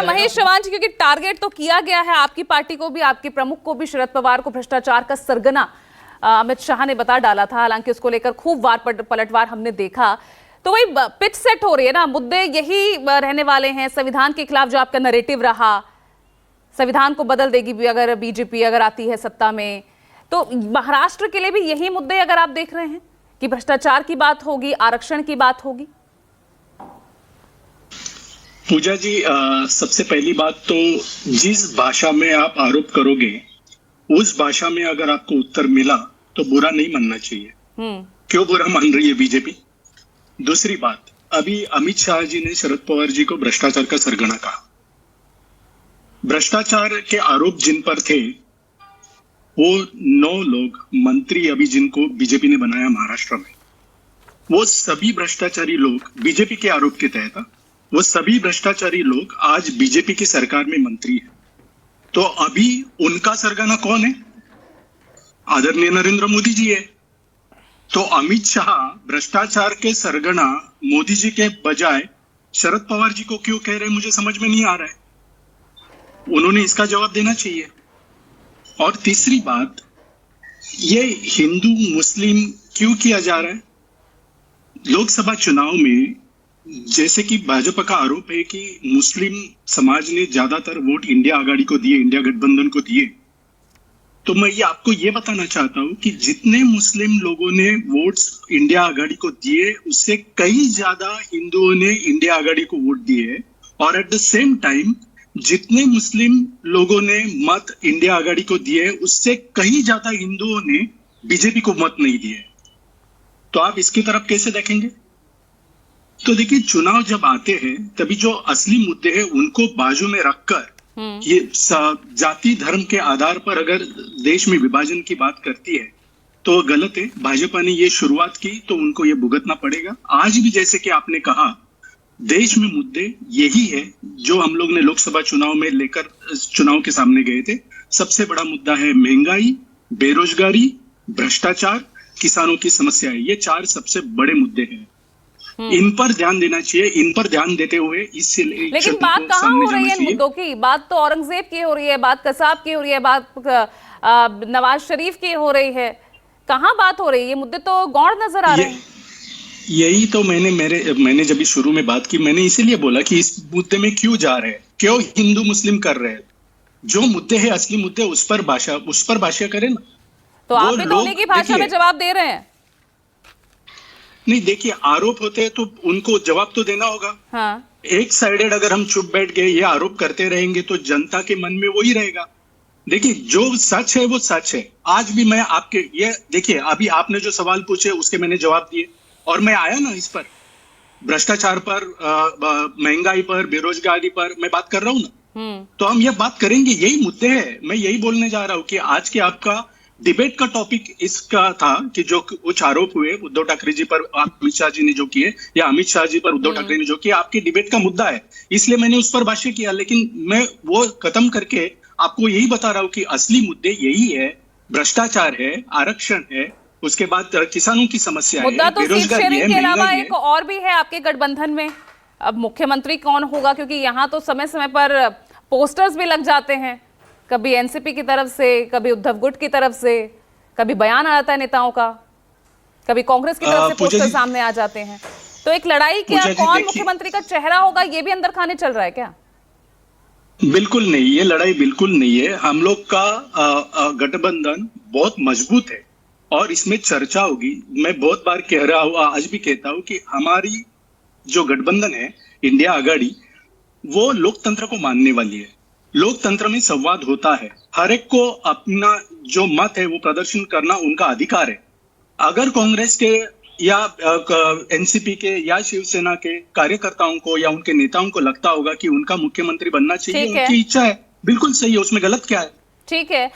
है महेश चव्हाण जी, क्योंकि टारगेट तो किया गया है आपकी पार्टी को भी, आपके प्रमुख को भी, शरद पवार को भ्रष्टाचार का सरगना अमित शाह ने बता डाला था। हालांकि उसको लेकर खूब वार पलटवार हमने देखा। तो वही पिच सेट हो रही है ना, मुद्दे यही रहने वाले हैं। संविधान के खिलाफ जो आपका नैरेटिव रहा, संविधान को बदल देगी भी अगर बीजेपी अगर आती है सत्ता में, तो महाराष्ट्र के लिए भी यही मुद्दे अगर आप देख रहे हैं कि भ्रष्टाचार की बात होगी, आरक्षण की बात होगी। पूजा जी, सबसे पहली बात तो जिस भाषा में आप आरोप करोगे उस भाषा में अगर आपको उत्तर मिला तो बुरा नहीं मानना चाहिए। क्यों बुरा मान रही है बीजेपी? दूसरी बात, अभी अमित शाह जी ने शरद पवार जी को भ्रष्टाचार का सरगना कहा। भ्रष्टाचार के आरोप जिन पर थे वो 9 लोग मंत्री अभी जिनको बीजेपी ने बनाया महाराष्ट्र में, वो सभी भ्रष्टाचारी लोग बीजेपी के आरोप के तहत, वो सभी भ्रष्टाचारी लोग आज बीजेपी की सरकार में मंत्री हैं। तो अभी उनका सरगना कौन है? आदरणीय नरेंद्र मोदी जी है। तो अमित शाह भ्रष्टाचार के सरगना मोदी जी के बजाय शरद पवार जी को क्यों कह रहे हैं, मुझे समझ में नहीं आ रहा है। उन्होंने इसका जवाब देना चाहिए। और तीसरी बात, ये हिंदू मुस्लिम क्यों किया जा रहा है? लोकसभा चुनाव में जैसे कि भाजपा का आरोप है कि मुस्लिम समाज ने ज्यादातर वोट इंडिया आघाड़ी को दिए, इंडिया गठबंधन को दिए, तो मैं ये आपको ये बताना चाहता हूं कि जितने मुस्लिम लोगों ने वोट्स इंडिया आघाड़ी को दिए उससे कई ज्यादा हिंदुओं ने इंडिया आघाड़ी को वोट दिए। और एट द सेम टाइम जितने मुस्लिम लोगों ने मत इंडिया आघाड़ी को दिए उससे कहीं ज्यादा हिंदुओं ने बीजेपी को मत नहीं दिए। तो आप इसकी तरफ कैसे देखेंगे? तो देखिए, चुनाव जब आते हैं तभी जो असली मुद्दे हैं उनको बाजू में रखकर ये जाति धर्म के आधार पर अगर देश में विभाजन की बात करती है तो गलत है। भाजपा ने ये शुरुआत की तो उनको ये भुगतना पड़ेगा। आज भी जैसे कि आपने कहा, देश में मुद्दे यही है जो हम लोग ने लोकसभा चुनाव में लेकर चुनाव के सामने गए थे। सबसे बड़ा मुद्दा है महंगाई, बेरोजगारी, भ्रष्टाचार, किसानों की समस्या है। ये 4 सबसे बड़े मुद्दे हैं। इन पर ध्यान देना चाहिए। इन पर ध्यान देते हुए इससे लेकिन बात कहाँ हो रही है इन मुद्दों की? बात तो औरंगजेब की हो रही है, बात कसाब की हो रही है, बात नवाज शरीफ की हो रही है। कहाँ बात हो रही है? ये मुद्दे तो गौण नजर आ रहे हैं। यही तो मैंने जब शुरू में बात की, मैंने इसीलिए बोला कि इस मुद्दे में क्यों जा रहे हैं, क्यों हिंदू मुस्लिम कर रहे हैं। जो मुद्दे हैं, असली मुद्दे, उस पर भाषा करें ना। तो आप भी तो उन्हीं की भाषा में जवाब दे रहे हैं। नहीं, देखिए, आरोप होते हैं तो उनको जवाब तो देना होगा। हाँ। एक साइडेड अगर हम चुप बैठ गए, ये आरोप करते रहेंगे तो जनता के मन में वही रहेगा। देखिए, जो सच है वो सच है। आज भी मैं आपके ये देखिए, अभी आपने जो सवाल पूछे उसके मैंने जवाब दिए और मैं आया ना इस पर, भ्रष्टाचार पर, महंगाई पर, बेरोजगारी पर मैं बात कर रहा हूँ ना। तो हम ये बात करेंगे, यही मुद्दे हैं। मैं यही बोलने जा रहा हूँ कि आज के आपका डिबेट का टॉपिक इसका था कि जो कुछ आरोप हुए उद्धव ठाकरे जी पर अमित शाह जी ने जो किए, या अमित शाह जी पर उद्धव ठाकरे ने जो किया, आपके डिबेट का मुद्दा है, इसलिए मैंने उस पर भाष्य किया। लेकिन मैं वो खत्म करके आपको यही बता रहा हूँ कि असली मुद्दे यही है, भ्रष्टाचार है, आरक्षण है, उसके बाद किसानों की समस्या है, बेरोजगारी है, के अलावा एक और भी है आपके गठबंधन में। अब मुख्यमंत्री कौन होगा, क्योंकि यहाँ तो समय समय पर पोस्टर्स भी लग जाते हैं, कभी एनसीपी की तरफ से, कभी उद्धव गुट की तरफ से, कभी बयान आ जाता है नेताओं का, कभी कांग्रेस की तरफ से पोस्टर सामने आ जाते हैं। तो एक लड़ाई, क्या कौन मुख्यमंत्री का चेहरा होगा, ये भी अंदर खाने चल रहा है क्या? बिल्कुल नहीं, ये लड़ाई बिल्कुल नहीं है। हम लोग का गठबंधन बहुत मजबूत है और इसमें चर्चा होगी। मैं बहुत बार कह रहा हूँ, आज भी कहता हूँ कि हमारी जो गठबंधन है इंडिया आघाड़ी, वो लोकतंत्र को मानने वाली है। लोकतंत्र में संवाद होता है, हर एक को अपना जो मत है वो प्रदर्शन करना उनका अधिकार है। अगर कांग्रेस के या एनसीपी के या शिवसेना के कार्यकर्ताओं को या उनके नेताओं को लगता होगा कि उनका मुख्यमंत्री बनना चाहिए, उनकी इच्छा है, बिल्कुल सही है, उसमें गलत क्या है? ठीक है।